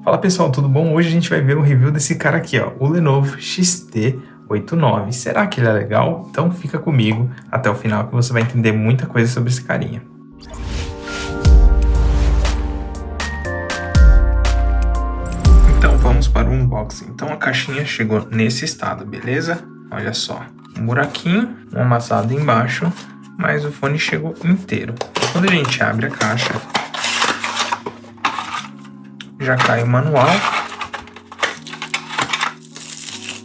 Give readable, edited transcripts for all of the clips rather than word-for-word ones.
Fala pessoal, tudo bom? Hoje a gente vai ver um review desse cara aqui, ó, o Lenovo XT89. Será que ele é legal? Então fica comigo até o final que você vai entender muita coisa sobre esse carinha. Então vamos para o unboxing. Então a caixinha chegou nesse estado, beleza? Olha só, um buraquinho, um amassado embaixo, mas o fone chegou inteiro. Quando a gente abre a caixa, já cai o manual,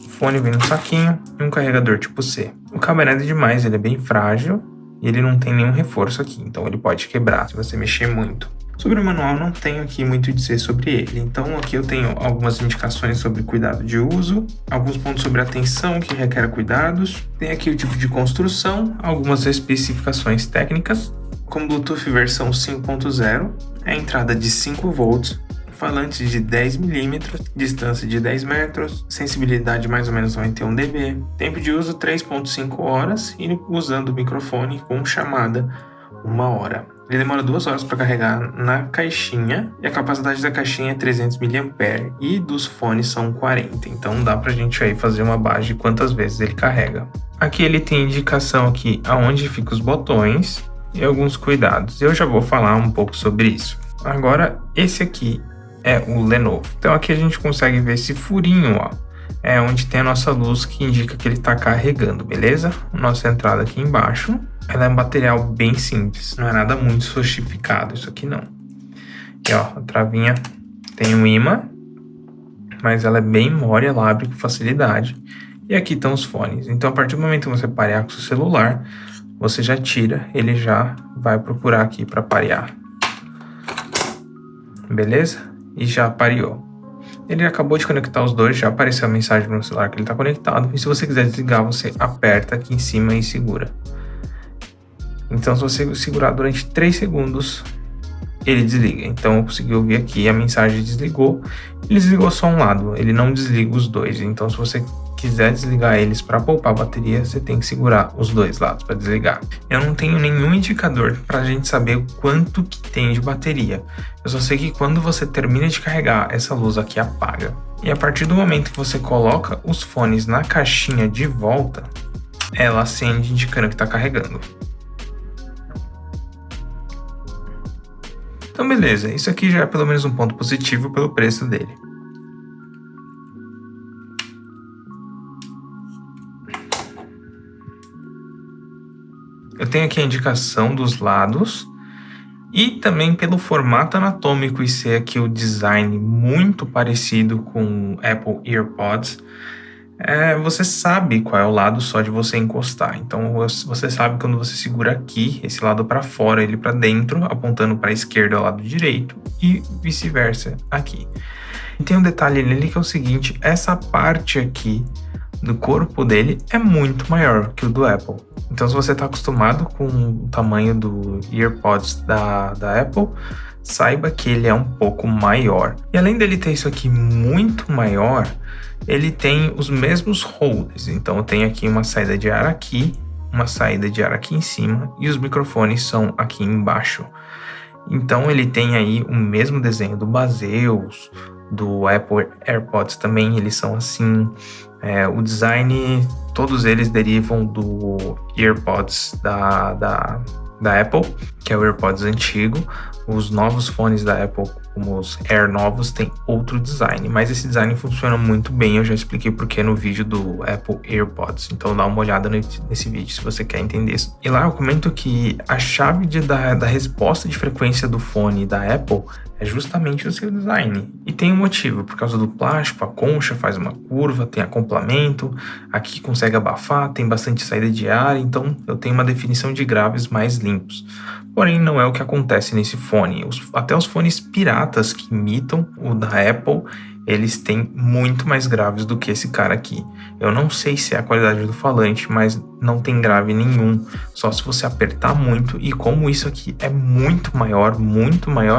o fone vem no saquinho e um carregador tipo C. O cabo é nada demais, ele é bem frágil e ele não tem nenhum reforço aqui, então ele pode quebrar se você mexer muito. Sobre o manual, não tenho aqui muito a dizer sobre ele, então aqui eu tenho algumas indicações sobre cuidado de uso, alguns pontos sobre atenção que requer cuidados, tem aqui o tipo de construção, algumas especificações técnicas, como Bluetooth versão 5.0, a entrada de 5 volts, falante de 10 mm, distância de 10 metros, sensibilidade mais ou menos 91 dB, tempo de uso 3.5 horas e usando o microfone com chamada 1 hora. Ele demora 2 horas para carregar na caixinha e a capacidade da caixinha é 300 mAh e dos fones são 40, então dá pra gente aí fazer uma base de quantas vezes ele carrega. Aqui ele tem indicação aqui aonde ficam os botões e alguns cuidados. Eu já vou falar um pouco sobre isso. Agora esse aqui é o Lenovo. Então aqui a gente consegue ver esse furinho, ó. É onde tem a nossa luz que indica que ele está carregando, beleza? Nossa entrada aqui embaixo. Ela é um material bem simples, não é nada muito sofisticado isso aqui não. E ó, a travinha tem um imã, mas ela é bem mole, ela abre com facilidade. E aqui estão os fones. Então a partir do momento que você parear com o seu celular, você já tira, ele já vai procurar aqui para parear. Beleza? E já pareou. Ele acabou de conectar os dois, já apareceu a mensagem no celular que ele está conectado. E se você quiser desligar, você aperta aqui em cima e segura. Então se você segurar durante 3 segundos, ele desliga. Então eu consegui ouvir aqui, a mensagem desligou. Ele desligou só um lado, ele não desliga os dois. Então se você quiser desligar eles para poupar a bateria, você tem que segurar os dois lados para desligar. Eu não tenho nenhum indicador para a gente saber o quanto que tem de bateria. Eu só sei que quando você termina de carregar, essa luz aqui apaga. E a partir do momento que você coloca os fones na caixinha de volta, ela acende indicando que está carregando. Então beleza, isso aqui já é pelo menos um ponto positivo pelo preço dele. Eu tenho aqui a indicação dos lados e também pelo formato anatômico e ser aqui o design muito parecido com o Apple AirPods, você sabe qual é o lado só de você encostar. Então você sabe quando você segura aqui, esse lado para fora, ele para dentro, apontando para a esquerda ao lado direito e vice-versa aqui. E tem um detalhe nele que é o seguinte, essa parte aqui do corpo dele é muito maior que o do Apple. Então se você está acostumado com o tamanho do AirPods da Apple, saiba que ele é um pouco maior. E além dele ter isso aqui muito maior, ele tem os mesmos holders. Então eu tenho aqui uma saída de ar aqui, uma saída de ar aqui em cima e os microfones são aqui embaixo. Então ele tem aí o mesmo desenho do Baseus, do Apple AirPods também, eles são assim. O design, todos eles derivam do AirPods da Apple, que é o AirPods antigo. Os novos fones da Apple, como os Air novos, tem outro design, mas esse design funciona muito bem. Eu já expliquei porque no vídeo do Apple AirPods, então dá uma olhada nesse vídeo se você quer entender isso. E lá eu comento que a chave da resposta de frequência do fone da Apple é justamente o seu design. E tem um motivo, por causa do plástico, a concha faz uma curva, tem acoplamento, aqui consegue abafar, tem bastante saída de ar, então eu tenho uma definição de graves mais limpos. Porém, não é o que acontece nesse fone. Até os fones piratas que imitam o da Apple, eles têm muito mais graves do que esse cara aqui. Eu não sei se é a qualidade do falante, mas não tem grave nenhum. Só se você apertar muito, e como isso aqui é muito maior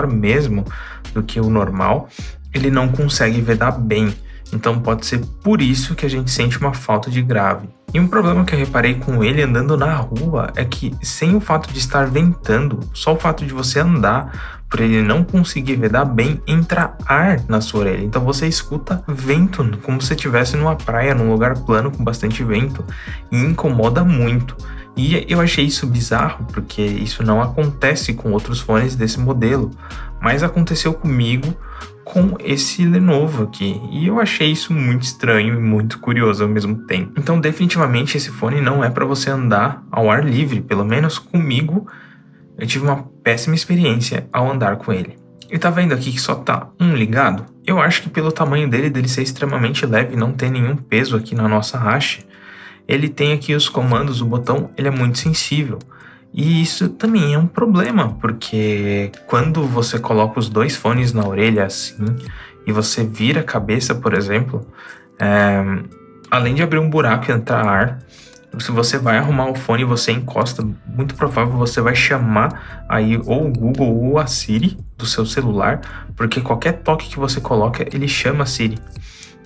mesmo do que o normal, ele não consegue vedar bem. Então pode ser por isso que a gente sente uma falta de grave. E um problema que eu reparei com ele andando na rua é que, sem o fato de estar ventando, só o fato de você andar, por ele não conseguir vedar bem, entra ar na sua orelha. Então você escuta vento, como se estivesse numa praia, num lugar plano com bastante vento, e incomoda muito. E eu achei isso bizarro, porque isso não acontece com outros fones desse modelo, mas aconteceu comigo com esse Lenovo aqui, e eu achei isso muito estranho e muito curioso ao mesmo tempo. Então definitivamente esse fone não é para você andar ao ar livre, pelo menos comigo eu tive uma péssima experiência ao andar com ele. E tá vendo aqui que só tá um ligado? Eu acho que pelo tamanho dele ser extremamente leve e não ter nenhum peso aqui na nossa haste, ele tem aqui os comandos, o botão, ele é muito sensível. E isso também é um problema, porque quando você coloca os dois fones na orelha assim, e você vira a cabeça, por exemplo, além de abrir um buraco e entrar ar, se você vai arrumar o fone e você encosta, muito provável você vai chamar aí ou o Google ou a Siri do seu celular, porque qualquer toque que você coloca, ele chama a Siri.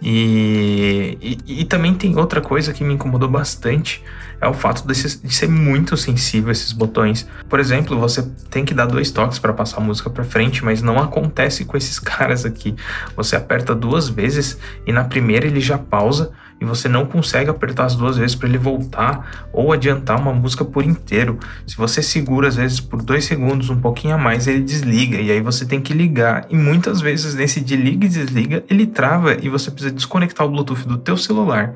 E também tem outra coisa que me incomodou bastante, é o fato de ser muito sensível esses botões. Por exemplo, você tem que dar 2 toques para passar a música para frente, mas não acontece com esses caras aqui. Você aperta 2 vezes e na primeira ele já pausa e você não consegue apertar as 2 vezes para ele voltar ou adiantar uma música por inteiro. Se você segura às vezes por 2 segundos, um pouquinho a mais, ele desliga e aí você tem que ligar. E muitas vezes nesse de liga e desliga, ele trava e você precisa desconectar o Bluetooth do teu celular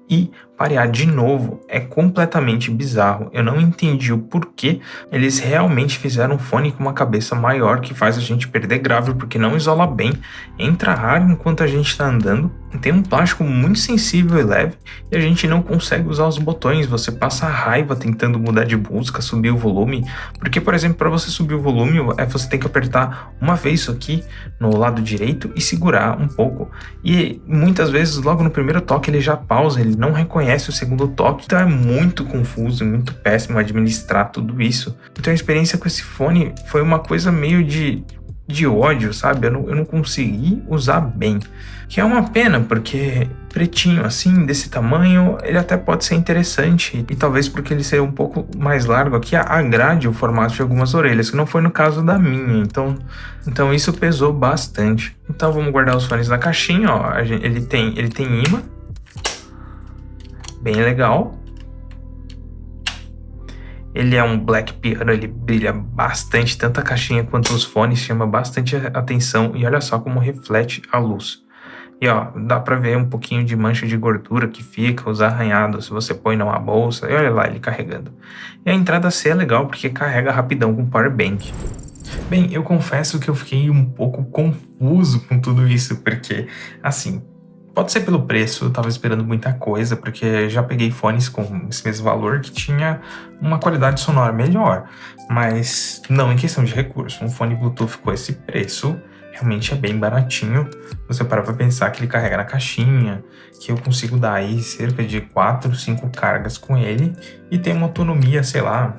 e parear de novo. É completamente bizarro. Eu não entendi o porquê eles realmente fizeram um fone com uma cabeça maior que faz a gente perder grave, porque não isola bem, entra ar enquanto a gente está andando, tem um plástico muito sensível e leve e a gente não consegue usar os botões. Você passa raiva tentando mudar de música, subir o volume, porque, por exemplo, para você subir o volume, você tem que apertar uma vez isso aqui no lado direito e segurar um pouco. E muitas vezes, logo no primeiro toque, ele já pausa, ele não reconhece o segundo toque. Então é muito confuso e muito péssimo administrar tudo isso. Então a experiência com esse fone foi uma coisa meio de ódio, sabe? Eu não consegui usar bem. Que é uma pena, porque pretinho assim, desse tamanho, ele até pode ser interessante. E talvez porque ele seja um pouco mais largo aqui, agrade o formato de algumas orelhas, que não foi no caso da minha. Então isso pesou bastante. Então vamos guardar os fones na caixinha, ó. Ele tem imã. Bem legal. Ele é um black piano, ele brilha bastante, tanto a caixinha quanto os fones, chama bastante atenção e olha só como reflete a luz. E ó, dá pra ver um pouquinho de mancha de gordura que fica, os arranhados, se você põe numa bolsa, e olha lá ele carregando. E a entrada C é legal porque carrega rapidão com power bank. Bem, eu confesso que eu fiquei um pouco confuso com tudo isso, porque, assim, pode ser pelo preço, eu tava esperando muita coisa, porque já peguei fones com esse mesmo valor que tinha uma qualidade sonora melhor, mas não em questão de recurso. Um fone Bluetooth com esse preço realmente é bem baratinho. Você para pra pensar que ele carrega na caixinha, que eu consigo dar aí cerca de 4, 5 cargas com ele e tem uma autonomia, sei lá,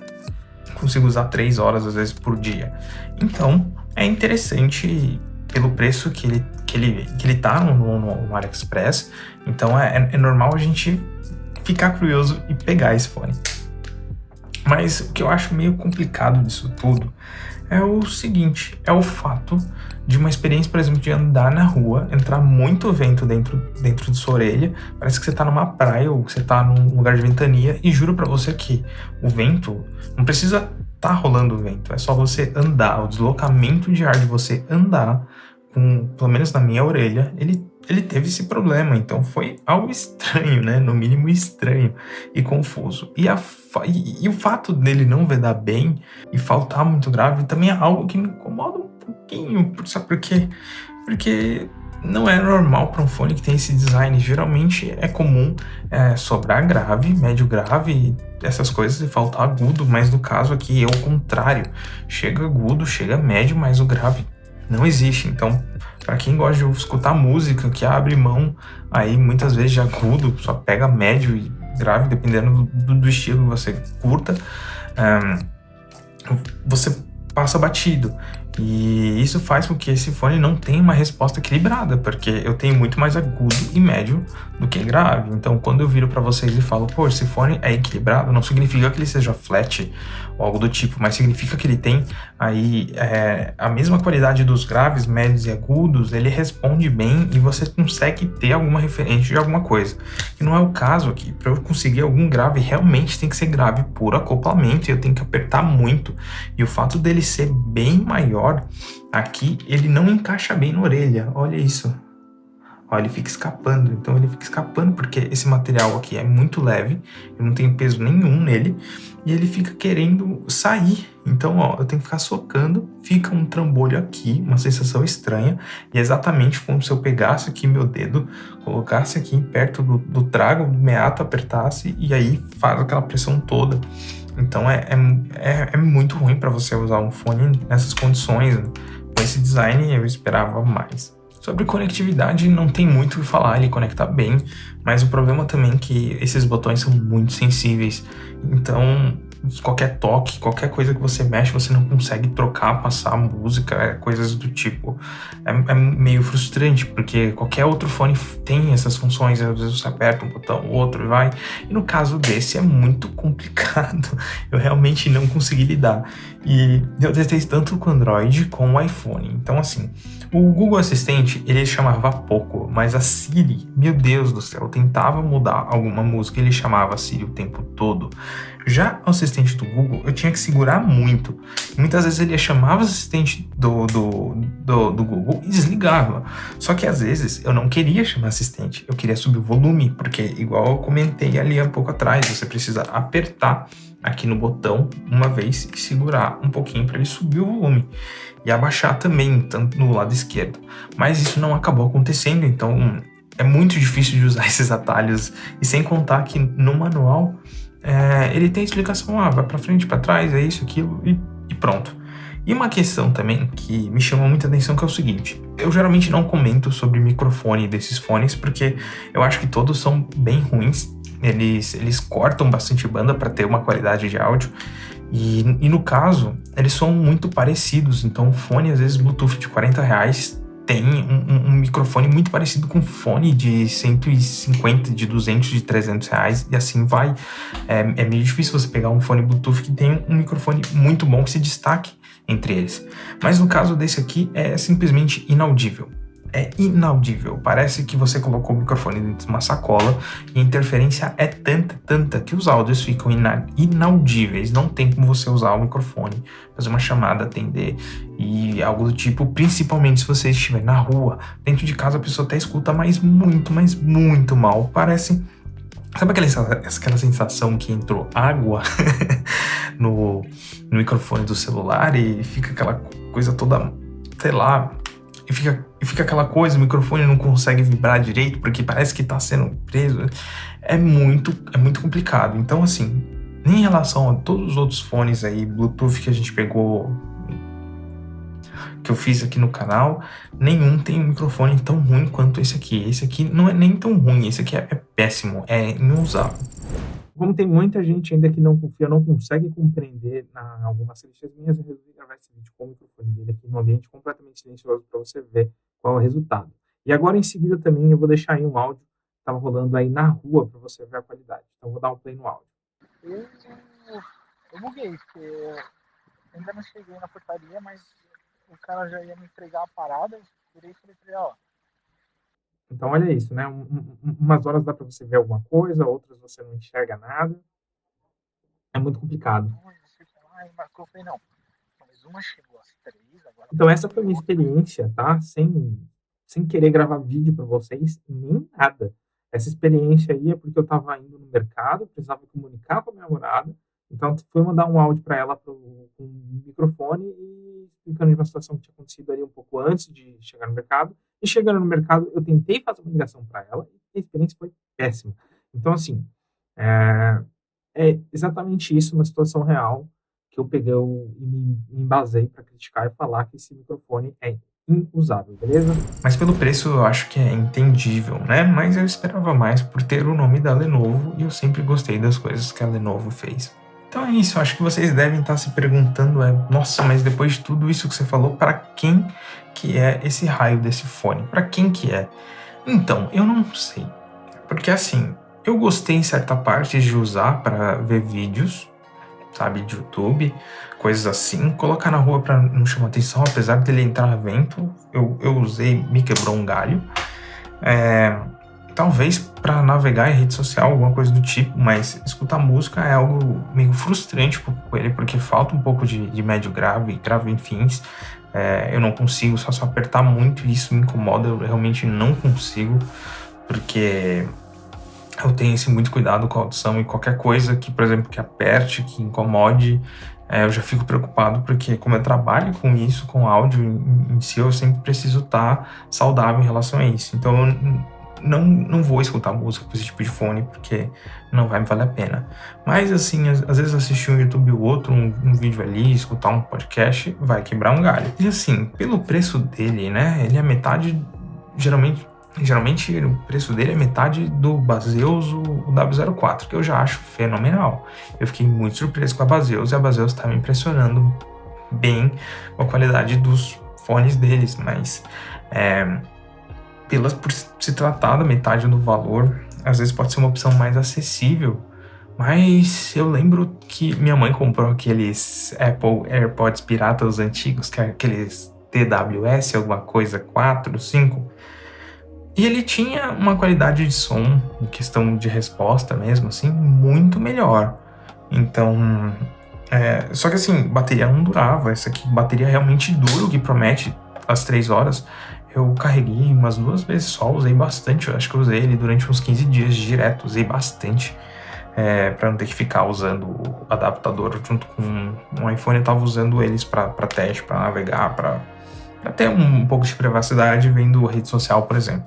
consigo usar 3 horas às vezes por dia. Então é interessante pelo preço que ele tá no AliExpress. Então é normal a gente ficar curioso e pegar esse fone. Mas o que eu acho meio complicado disso tudo é o seguinte, é o fato de uma experiência, por exemplo, de andar na rua, entrar muito vento dentro de sua orelha, parece que você tá numa praia ou que você tá num lugar de ventania, e juro pra você que o vento não precisa tá rolando o vento, é só você andar, o deslocamento de ar de você andar, pelo menos na minha orelha, ele teve esse problema. Então foi algo estranho, né? No mínimo estranho e confuso. E o fato dele não vedar bem e faltar muito grave também é algo que me incomoda um pouquinho. Sabe por quê? Porque não é normal para um fone que tem esse design. Geralmente é comum sobrar grave, médio grave, essas coisas, e faltar agudo. Mas no caso aqui é o contrário. Chega agudo, chega médio, mas o grave não existe. Então, para quem gosta de escutar música, que abre mão aí muitas vezes de agudo, só pega médio e grave, dependendo do estilo que você curta, você passa batido. E isso faz com que esse fone não tenha uma resposta equilibrada, porque eu tenho muito mais agudo e médio do que grave. Então, quando eu viro para vocês e falo, pô, esse fone é equilibrado, não significa que ele seja flat ou algo do tipo, mas significa que ele tem aí a mesma qualidade dos graves, médios e agudos, ele responde bem e você consegue ter alguma referência de alguma coisa. E não é o caso aqui. Para eu conseguir algum grave, realmente tem que ser grave por acoplamento e eu tenho que apertar muito. E o fato dele ser bem maior aqui, ele não encaixa bem na orelha. Olha isso. Ó, ele fica escapando. Então ele fica escapando porque esse material aqui é muito leve, eu não tenho peso nenhum nele, e ele fica querendo sair. Então, ó, eu tenho que ficar socando, fica um trambolho aqui, uma sensação estranha, e é exatamente como se eu pegasse aqui meu dedo, colocasse aqui perto do trago, do meato, apertasse, e aí faz aquela pressão toda. Então é muito ruim para você usar um fone nessas condições. Com esse design eu esperava mais. Sobre conectividade não tem muito o que falar, ele conecta bem, mas o problema também é que esses botões são muito sensíveis. Então qualquer toque, qualquer coisa que você mexe, você não consegue trocar, passar música, coisas do tipo. É meio frustrante, porque qualquer outro fone tem essas funções, às vezes você aperta um botão, o outro vai. E no caso desse é muito complicado. Eu realmente não consegui lidar. E eu testei tanto com o Android como o iPhone. Então, assim, o Google Assistente, ele chamava pouco, mas a Siri, meu Deus do céu, eu tentava mudar alguma música, ele chamava a Siri o tempo todo. Já o assistente do Google, eu tinha que segurar muito. Muitas vezes ele chamava o assistente do Google e desligava. Só que às vezes eu não queria chamar assistente, eu queria subir o volume, porque igual eu comentei ali há pouco atrás, você precisa apertar aqui no botão uma vez e segurar um pouquinho para ele subir o volume. E abaixar também, tanto no lado esquerdo. Mas isso não acabou acontecendo, então é muito difícil de usar esses atalhos. E sem contar que no manual ele tem explicação, vai para frente, para trás, é isso, aquilo e pronto. E uma questão também que me chamou muita atenção que é o seguinte, eu geralmente não comento sobre microfone desses fones porque eu acho que todos são bem ruins, eles cortam bastante banda para ter uma qualidade de áudio e no caso, eles são muito parecidos, então o fone às vezes Bluetooth de R$40 tem um microfone muito parecido com um fone de 150, de 200, de R$300 e assim vai. É meio difícil você pegar um fone Bluetooth que tem um microfone muito bom que se destaque entre eles. Mas no caso desse aqui é simplesmente inaudível. É inaudível. Parece que você colocou o microfone dentro de uma sacola e a interferência é tanta que os áudios ficam inaudíveis. Não tem como você usar o microfone, fazer uma chamada, atender e algo do tipo, principalmente se você estiver na rua. Dentro de casa a pessoa até escuta, mas muito mal. Parece... Sabe aquela sensação que entrou água no microfone do celular e fica aquela coisa toda, sei lá... E fica aquela coisa, o microfone não consegue vibrar direito porque parece que tá sendo preso. É muito complicado. Então, assim, em relação a todos os outros fones aí, Bluetooth que a gente pegou, que eu fiz aqui no canal, nenhum tem um microfone tão ruim quanto esse aqui. Esse aqui não é nem tão ruim, esse aqui é péssimo, é inusável. Como tem muita gente ainda que não confia, não consegue compreender algumas listas minhas, eu resolvi gravar esse vídeo com o microfone dele aqui num ambiente completamente silencioso para você ver qual é o resultado. E agora em seguida também eu vou deixar aí um áudio que estava rolando aí na rua para você ver a qualidade. Então eu vou dar um play no áudio. Eu buguei, porque eu ainda não cheguei na portaria, mas o cara já ia me entregar a parada, eu virei e falei pra ele, ó. Então olha isso, né? Umas horas dá para você ver alguma coisa, outras você não enxerga nada. É muito complicado. Eu falei, não, mas uma chegou às 3, agora... Então essa foi a minha experiência, tá? Sem querer gravar vídeo para vocês, nem nada. Essa experiência aí é porque eu estava indo no mercado, precisava comunicar com a minha namorada, então fui mandar um áudio para ela com um microfone e explicando de uma situação que tinha acontecido ali um pouco antes de chegar no mercado. E chegando no mercado, eu tentei fazer uma ligação para ela e a experiência foi péssima. Então, assim, é exatamente isso, uma situação real que eu peguei e me embasei para criticar e falar que esse microfone é inusável, beleza? Mas pelo preço eu acho que é entendível, né? Mas eu esperava mais por ter o nome da Lenovo e eu sempre gostei das coisas que a Lenovo fez. Então é isso, eu acho que vocês devem estar se perguntando, nossa, mas depois de tudo isso que você falou, para quem que é esse raio desse fone? Para quem que é? Então, eu não sei. Porque assim, eu gostei em certa parte de usar para ver vídeos, sabe, de YouTube, coisas assim. Colocar na rua para não chamar atenção, apesar dele entrar vento, eu usei, me quebrou um galho. Talvez para navegar em rede social, alguma coisa do tipo, mas escutar música é algo meio frustrante com ele, porque falta um pouco de médio grave, grave em fins. Eu não consigo, só apertar muito, isso me incomoda, eu realmente não consigo, porque eu tenho esse muito cuidado com a audição e qualquer coisa que, por exemplo, que aperte, que incomode, eu já fico preocupado, porque como eu trabalho com isso, com áudio em si, eu sempre preciso estar saudável em relação a isso. Então eu não vou escutar música com esse tipo de fone, porque não vai me valer a pena. Mas assim, às vezes assistir um YouTube ou outro, um vídeo ali, escutar um podcast, vai quebrar um galho. E assim, pelo preço dele, né, ele é metade, geralmente o preço dele é metade do Baseus, o W04, que eu já acho fenomenal. Eu fiquei muito surpreso com a Baseus, e a Baseus tá me impressionando bem com a qualidade dos fones deles, mas por se tratar da metade do valor, às vezes pode ser uma opção mais acessível. Mas eu lembro que minha mãe comprou aqueles Apple AirPods piratas antigos, que é aqueles TWS, alguma coisa, 4, 5. E ele tinha uma qualidade de som, em questão de resposta mesmo, assim, muito melhor. Então, só que assim, bateria não durava. Essa aqui, bateria realmente dura, o que promete as 3 horas. Eu carreguei umas 2 vezes só, usei bastante. Eu acho que eu usei ele durante uns 15 dias direto, usei bastante. Para não ter que ficar usando o adaptador junto com o iPhone. Eu tava usando eles para teste, para navegar, para ter um pouco de privacidade vendo rede social, por exemplo.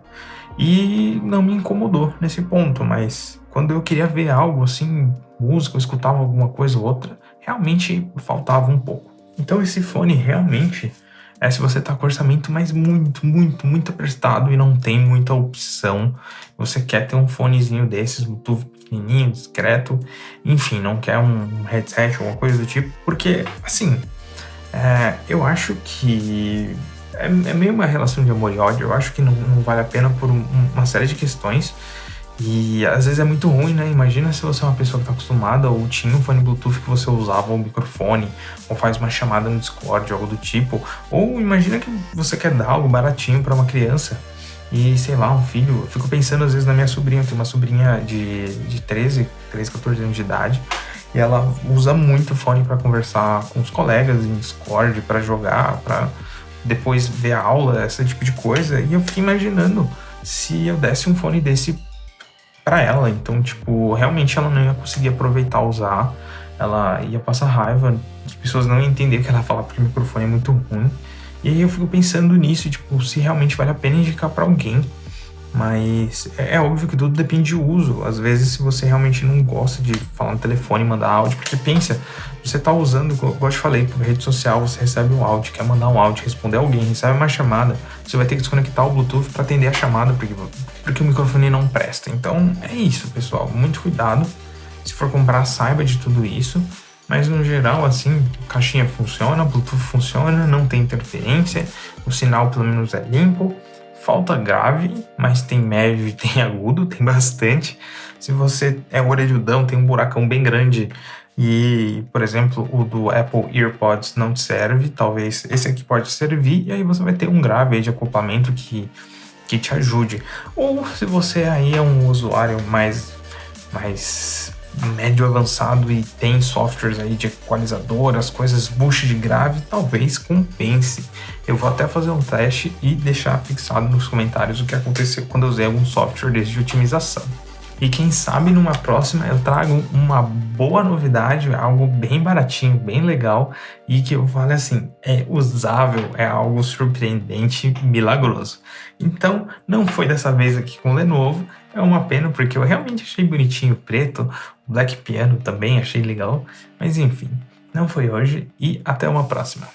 E não me incomodou nesse ponto, mas quando eu queria ver algo assim, música, eu escutava alguma coisa ou outra, realmente faltava um pouco. Então esse fone realmente se você tá com orçamento, mas muito apertado e não tem muita opção, você quer ter um fonezinho desses, Bluetooth pequenininho, discreto, enfim, não quer um headset ou alguma coisa do tipo, porque, assim, eu acho que é meio uma relação de amor e ódio. Eu acho que não vale a pena por uma série de questões. E às vezes é muito ruim, né? Imagina se você é uma pessoa que tá acostumada ou tinha um fone Bluetooth que você usava um microfone, ou faz uma chamada no Discord, algo do tipo. Ou imagina que você quer dar algo baratinho para uma criança e, sei lá, um filho. Eu fico pensando às vezes na minha sobrinha. Eu tenho uma sobrinha de 13, 14 anos de idade. E ela usa muito fone para conversar com os colegas em Discord, para jogar, para depois ver a aula, esse tipo de coisa. E eu fiquei imaginando se eu desse um fone desse para ela. Então, tipo, realmente ela não ia conseguir aproveitar, usar. Ela ia passar raiva, as pessoas não iam entender o que ela fala porque o microfone é muito ruim. E aí eu fico pensando nisso, tipo, se realmente vale a pena indicar para alguém. Mas é óbvio que tudo depende do uso. Às vezes, se você realmente não gosta de falar no telefone, mandar áudio, porque pensa, você tá usando, como eu te falei, por rede social, você recebe um áudio, quer mandar um áudio, responder alguém, recebe uma chamada, você vai ter que desconectar o Bluetooth para atender a chamada, porque o microfone não presta. Então, é isso, pessoal. Muito cuidado. Se for comprar, saiba de tudo isso. Mas, no geral, assim, a caixinha funciona, o Bluetooth funciona, não tem interferência, o sinal, pelo menos, é limpo. Falta grave, mas tem médio e tem agudo, tem bastante. Se você é orelhudão, tem um buracão bem grande e, por exemplo, o do Apple AirPods não te serve, talvez esse aqui pode servir, e aí você vai ter um grave aí de acoplamento que te ajude. Ou se você aí é um usuário mais médio avançado e tem softwares aí de equalizador, as coisas bucha de grave, talvez compense. Eu vou até fazer um teste e deixar fixado nos comentários o que aconteceu quando eu usei algum software desse de otimização. E quem sabe numa próxima eu trago uma boa novidade, algo bem baratinho, bem legal e que eu falo assim, é usável, é algo surpreendente, milagroso. Então, não foi dessa vez aqui com o Lenovo, é uma pena porque eu realmente achei bonitinho o preto, o Black Piano também achei legal, mas enfim, não foi hoje e até uma próxima.